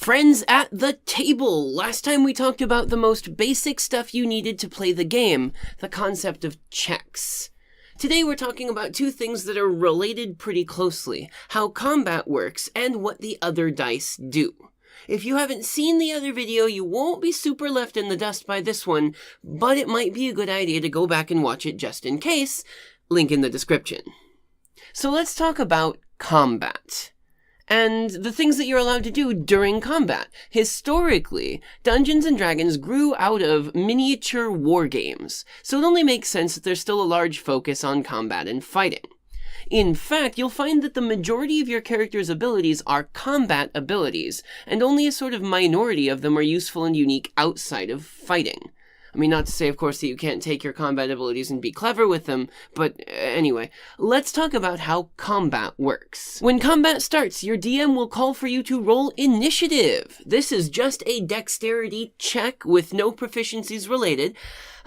Friends at the table! Last time we talked about the most basic stuff you needed to play the game, the concept of checks. Today we're talking about two things that are related pretty closely, how combat works and what the other dice do. If you haven't seen the other video, you won't be super left in the dust by this one, but it might be a good idea to go back and watch it just in case. Link in the description. So let's talk about combat. And the things that you're allowed to do during combat. Historically, Dungeons & Dragons grew out of miniature war games, so it only makes sense that there's still a large focus on combat and fighting. In fact, you'll find that the majority of your character's abilities are combat abilities, and only a sort of minority of them are useful and unique outside of fighting. I mean, not to say, of course, that you can't take your combat abilities and be clever with them, but anyway, let's talk about how combat works. When combat starts, your DM will call for you to roll initiative. This is just a dexterity check with no proficiencies related,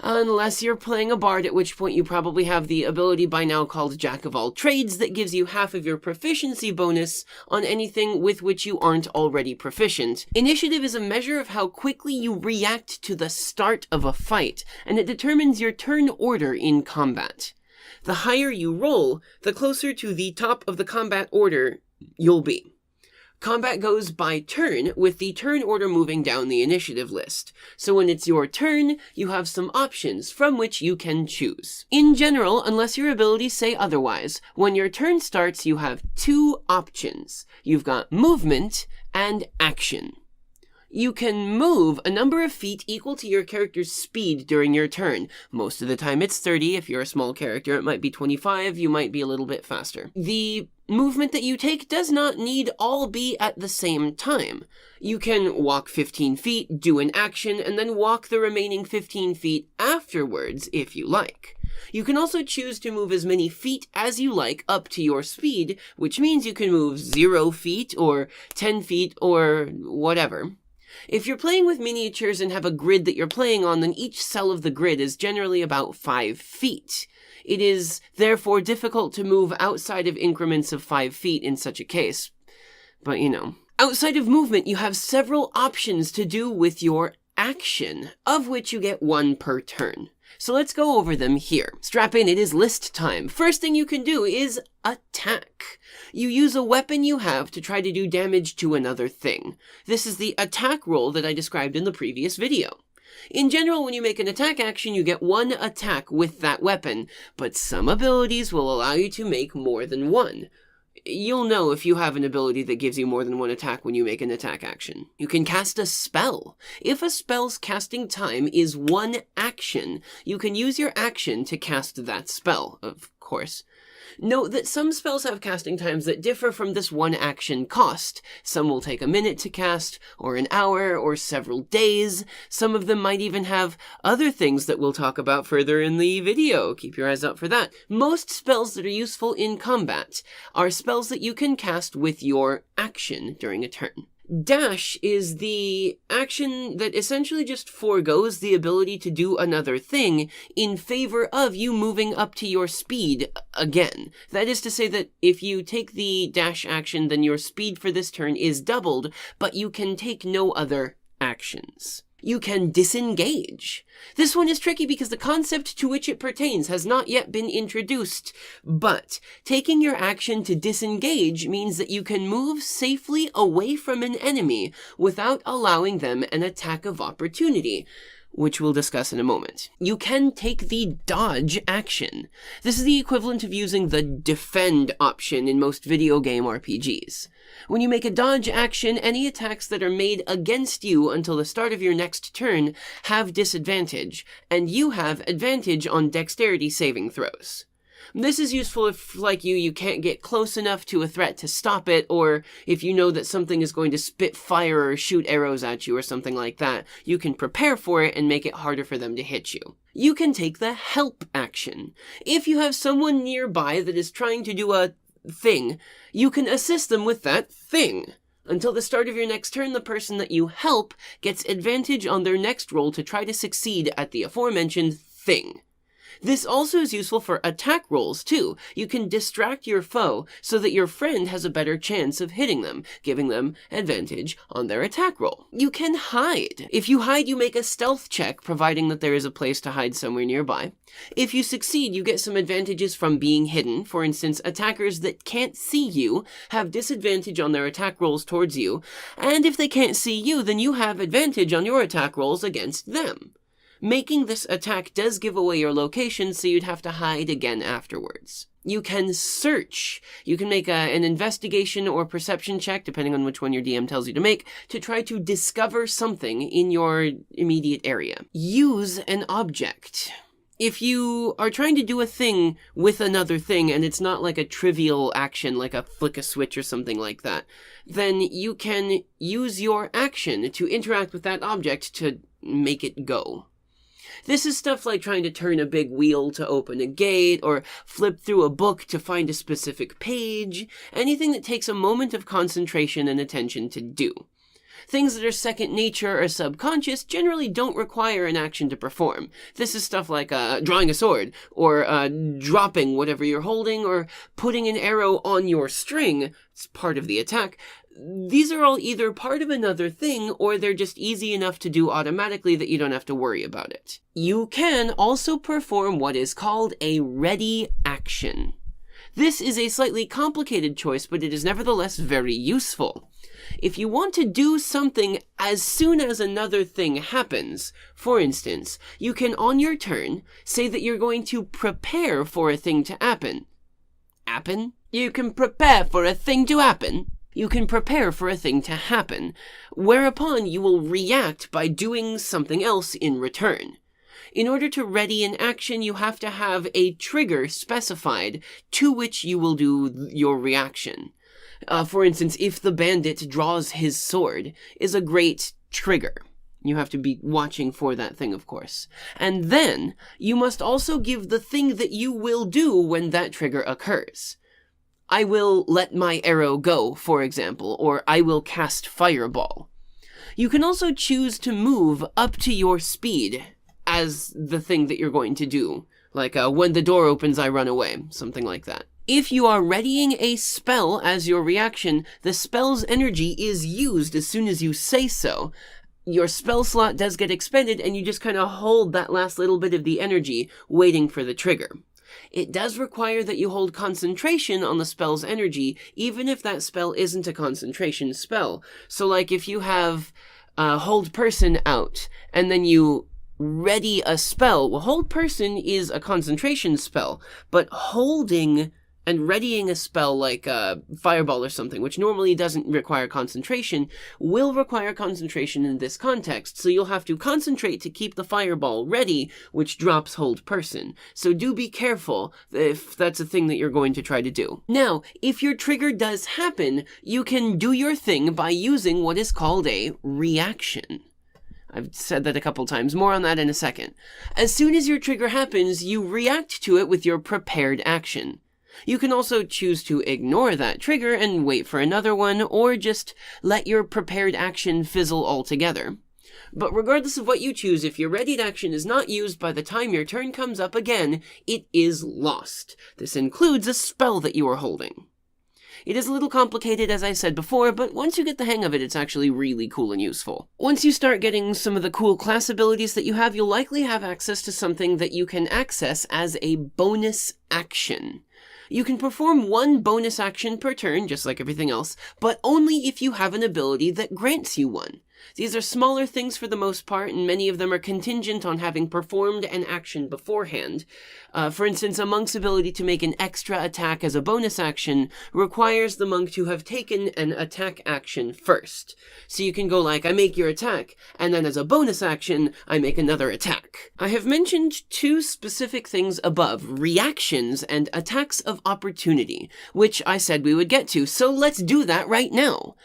unless you're playing a bard, at which point you probably have the ability by now called Jack of all trades that gives you half of your proficiency bonus on anything with which you aren't already proficient. Initiative is a measure of how quickly you react to the start of a fight, and it determines your turn order in combat. The higher you roll, the closer to the top of the combat order you'll be. Combat goes by turn, with the turn order moving down the initiative list. So when it's your turn, you have some options from which you can choose. In general, unless your abilities say otherwise, when your turn starts, you have two options. You've got movement and action. You can move a number of feet equal to your character's speed during your turn. Most of the time it's 30. If you're a small character, it might be 25. You might be a little bit faster. The movement that you take does not need all be at the same time. You can walk 15 feet, do an action, and then walk the remaining 15 feet afterwards if you like. You can also choose to move as many feet as you like up to your speed, which means you can move 0 feet or 10 feet or whatever. If you're playing with miniatures and have a grid that you're playing on, then each cell of the grid is generally about 5 feet. It is therefore difficult to move outside of increments of 5 feet in such a case. But you know. Outside of movement, you have several options to do with your action, of which you get one per turn. So let's go over them here. Strap in, it is list time. First thing you can do is attack. You use a weapon you have to try to do damage to another thing. This is the attack roll that I described in the previous video. In general, when you make an attack action, you get one attack with that weapon, but some abilities will allow you to make more than one. You'll know if you have an ability that gives you more than one attack when you make an attack action. You can cast a spell. If a spell's casting time is one action, you can use your action to cast that spell, of course. Note that some spells have casting times that differ from this one action cost. Some will take a minute to cast, or an hour, or several days. Some of them might even have other things that we'll talk about further in the video. Keep your eyes out for that. Most spells that are useful in combat are spells that you can cast with your action during a turn. Dash is the action that essentially just foregoes the ability to do another thing in favor of you moving up to your speed again. That is to say that if you take the dash action, then your speed for this turn is doubled, but you can take no other actions. You can disengage. This one is tricky because the concept to which it pertains has not yet been introduced, but taking your action to disengage means that you can move safely away from an enemy without allowing them an attack of opportunity, which we'll discuss in a moment. You can take the dodge action. This is the equivalent of using the defend option in most video game RPGs. When you make a dodge action, any attacks that are made against you until the start of your next turn have disadvantage, and you have advantage on dexterity saving throws. This is useful if, like you can't get close enough to a threat to stop it, or if you know that something is going to spit fire or shoot arrows at you or something like that. You can prepare for it and make it harder for them to hit you. You can take the help action. If you have someone nearby that is trying to do a thing, you can assist them with that thing. Until the start of your next turn, the person that you help gets advantage on their next roll to try to succeed at the aforementioned thing. This also is useful for attack rolls, too. You can distract your foe so that your friend has a better chance of hitting them, giving them advantage on their attack roll. You can hide. If you hide, you make a stealth check, providing that there is a place to hide somewhere nearby. If you succeed, you get some advantages from being hidden. For instance, attackers that can't see you have disadvantage on their attack rolls towards you, and if they can't see you, then you have advantage on your attack rolls against them. Making this attack does give away your location, so you'd have to hide again afterwards. You can search. You can make an investigation or perception check, depending on which one your DM tells you to make, to try to discover something in your immediate area. Use an object. If you are trying to do a thing with another thing and it's not like a trivial action, like a flick a switch or something like that, then you can use your action to interact with that object to make it go. This is stuff like trying to turn a big wheel to open a gate, or flip through a book to find a specific page, anything that takes a moment of concentration and attention to do. Things that are second nature or subconscious generally don't require an action to perform. This is stuff like drawing a sword, or dropping whatever you're holding, or putting an arrow on your string. It's part of the attack. These are all either part of another thing, or they're just easy enough to do automatically that you don't have to worry about it. You can also perform what is called a ready action. This is a slightly complicated choice, but it is nevertheless very useful. If you want to do something as soon as another thing happens, for instance, you can on your turn say that you're going to prepare for a thing to happen. Happen? You can prepare for a thing to happen. You can prepare for a thing to happen, whereupon you will react by doing something else in return. In order to ready an action, you have to have a trigger specified to which you will do your reaction. For instance, if the bandit draws his sword is a great trigger. You have to be watching for that thing, of course. And then, you must also give the thing that you will do when that trigger occurs. I will let my arrow go, for example, or I will cast fireball. You can also choose to move up to your speed as the thing that you're going to do. Like, when the door opens, I run away, something like that. If you are readying a spell as your reaction, the spell's energy is used as soon as you say so. Your spell slot does get expended, and you just kind of hold that last little bit of the energy, waiting for the trigger. It does require that you hold concentration on the spell's energy, even if that spell isn't a concentration spell. So like if you have hold person out, and then you ready a spell, well, hold person is a concentration spell, but holding and readying a spell like fireball or something, which normally doesn't require concentration, will require concentration in this context. So you'll have to concentrate to keep the fireball ready, which drops hold person. So do be careful if that's a thing that you're going to try to do. Now, if your trigger does happen, you can do your thing by using what is called a reaction. I've said that a couple times, more on that in a second. As soon as your trigger happens, you react to it with your prepared action. You can also choose to ignore that trigger and wait for another one, or just let your prepared action fizzle altogether. But regardless of what you choose, if your readied action is not used by the time your turn comes up again, it is lost. This includes a spell that you are holding. It is a little complicated, as I said before, but once you get the hang of it, it's actually really cool and useful. Once you start getting some of the cool class abilities that you have, you'll likely have access to something that you can access as a bonus action. You can perform one bonus action per turn, just like everything else, but only if you have an ability that grants you one. These are smaller things for the most part, and many of them are contingent on having performed an action beforehand. For instance, a monk's ability to make an extra attack as a bonus action requires the monk to have taken an attack action first. So you can go like, I make your attack, and then as a bonus action, I make another attack. I have mentioned two specific things above, reactions and attacks of opportunity, which I said we would get to, so let's do that right now.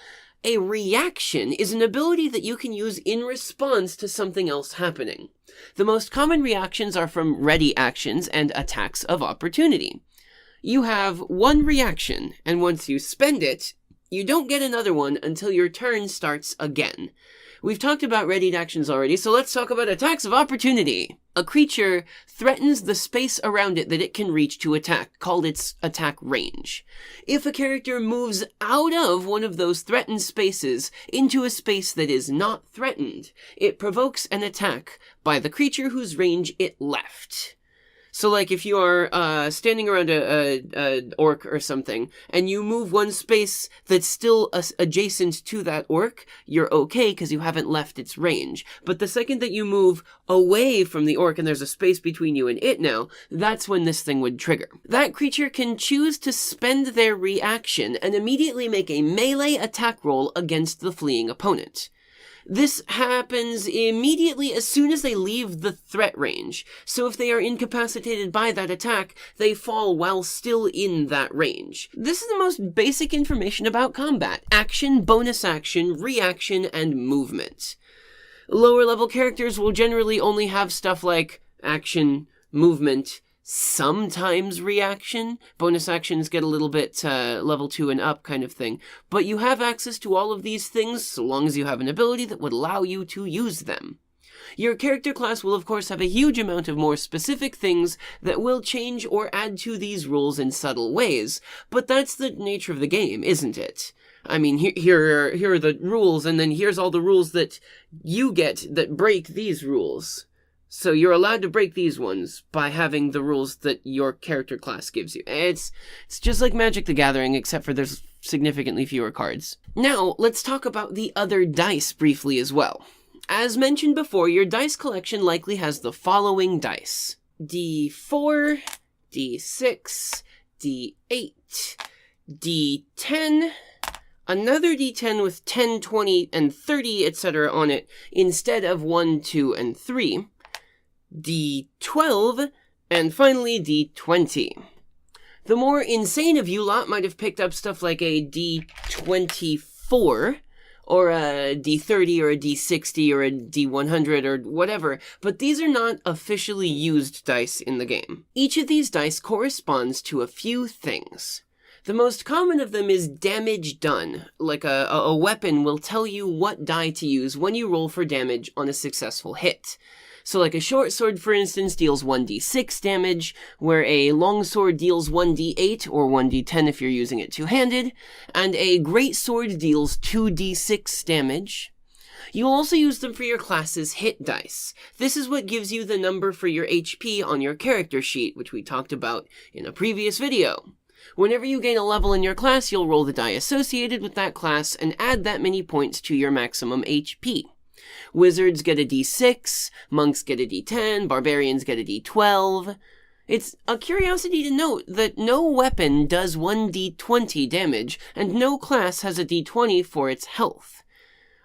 A reaction is an ability that you can use in response to something else happening. The most common reactions are from ready actions and attacks of opportunity. You have one reaction, and once you spend it, You don't get another one until your turn starts again. We've talked about readied actions already, so let's talk about attacks of opportunity. A creature threatens the space around it that it can reach to attack, called its attack range. If a character moves out of one of those threatened spaces into a space that is not threatened, it provokes an attack by the creature whose range it left. So, like, if you are standing around a orc or something, and you move one space that's still adjacent to that orc, you're okay because you haven't left its range. But the second that you move away from the orc and there's a space between you and it now, that's when this thing would trigger. That creature can choose to spend their reaction and immediately make a melee attack roll against the fleeing opponent. This happens immediately as soon as they leave the threat range, so if they are incapacitated by that attack, they fall while still in that range. This is the most basic information about combat: action, bonus action, reaction, and movement. Lower level characters will generally only have stuff like action, movement, sometimes reaction. Bonus actions get a little bit level 2 and up kind of thing. But you have access to all of these things so long as you have an ability that would allow you to use them. Your character class will of course have a huge amount of more specific things that will change or add to these rules in subtle ways, but that's the nature of the game, isn't it? I mean, here are the rules, and then here's all the rules that you get that break these rules. So you're allowed to break these ones by having the rules that your character class gives you. It's just like Magic the Gathering, except for there's significantly fewer cards. Now, let's talk about the other dice briefly as well. As mentioned before, your dice collection likely has the following dice: D4, D6, D8, D10, another D10 with 10, 20, and 30, etc. on it, instead of 1, 2, and 3, D12, and finally D20. The more insane of you lot might have picked up stuff like a D24, or a D30, or a D60, or a D100, or whatever, but these are not officially used dice in the game. Each of these dice corresponds to a few things. The most common of them is damage done. Like a weapon will tell you what die to use when you roll for damage on a successful hit. So like a short sword, for instance, deals 1d6 damage, where a long sword deals 1d8, or 1d10 if you're using it two-handed, and a great sword deals 2d6 damage. You'll also use them for your class's hit dice. This is what gives you the number for your HP on your character sheet, which we talked about in a previous video. Whenever you gain a level in your class, you'll roll the die associated with that class and add that many points to your maximum HP. Wizards get a D6, monks get a D10, barbarians get a D12. It's a curiosity to note that no weapon does 1d20 damage, and no class has a D20 for its health.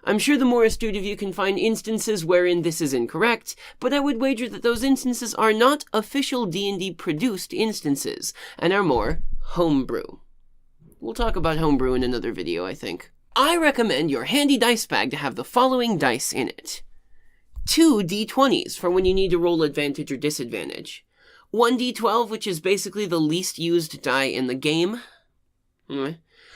I'm sure the more astute of you can find instances wherein this is incorrect, but I would wager that those instances are not official D&D produced instances, and are more homebrew. We'll talk about homebrew in another video, I think. I recommend your handy dice bag to have the following dice in it: 2 D20s for when you need to roll advantage or disadvantage, 1 D12, which is basically the least used die in the game,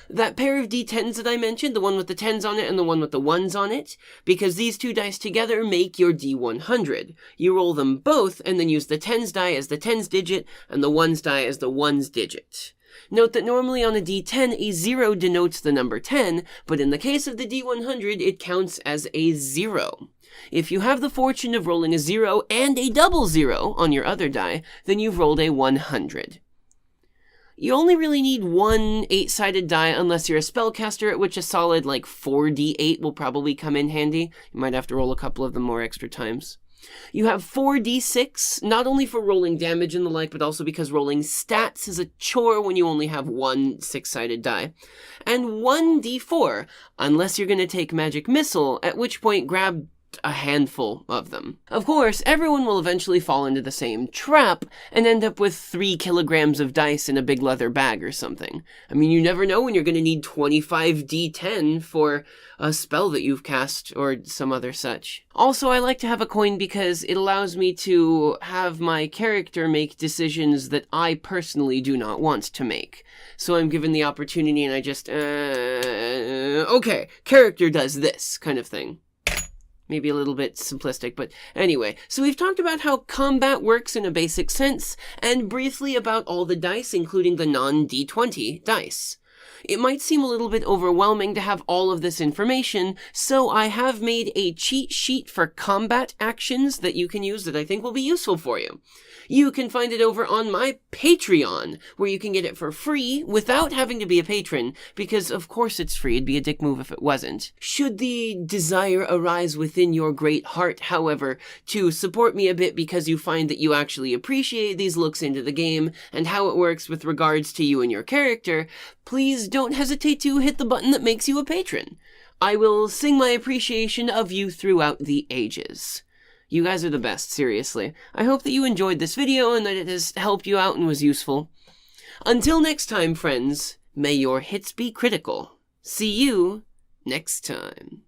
that pair of D10s that I mentioned, the one with the 10s on it and the one with the 1s on it, because these two dice together make your D100. You roll them both and then use the 10s die as the 10s digit and the 1s die as the 1s digit. Note that normally on a D10, a 0 denotes the number 10, but in the case of the D100, it counts as a 0. If you have the fortune of rolling a 0 and a double 0 on your other die, then you've rolled a 100. You only really need one 8-sided die unless you're a spellcaster, at which a solid like 4d8 will probably come in handy. You might have to roll a couple of them more extra times. You have 4d6, not only for rolling damage and the like, but also because rolling stats is a chore when you only have one 6-sided die. And 1d4, unless you're going to take Magic Missile, at which point grab a handful of them. Of course, everyone will eventually fall into the same trap and end up with 3 kilograms of dice in a big leather bag or something. I mean, you never know when you're going to need 25 D10 for a spell that you've cast or some other such. Also, I like to have a coin because it allows me to have my character make decisions that I personally do not want to make. So I'm given the opportunity and I just, okay, character does this kind of thing. Maybe a little bit simplistic, but anyway. So we've talked about how combat works in a basic sense, and briefly about all the dice, including the non-D20 dice. It might seem a little bit overwhelming to have all of this information, so I have made a cheat sheet for combat actions that you can use that I think will be useful for you. You can find it over on my Patreon, where you can get it for free without having to be a patron, because of course it's free. It'd be a dick move if it wasn't. Should the desire arise within your great heart, however, to support me a bit because you find that you actually appreciate these looks into the game and how it works with regards to you and your character, please don't hesitate to hit the button that makes you a patron. I will sing my appreciation of you throughout the ages. You guys are the best, seriously. I hope that you enjoyed this video and that it has helped you out and was useful. Until next time, friends, may your hits be critical. See you next time.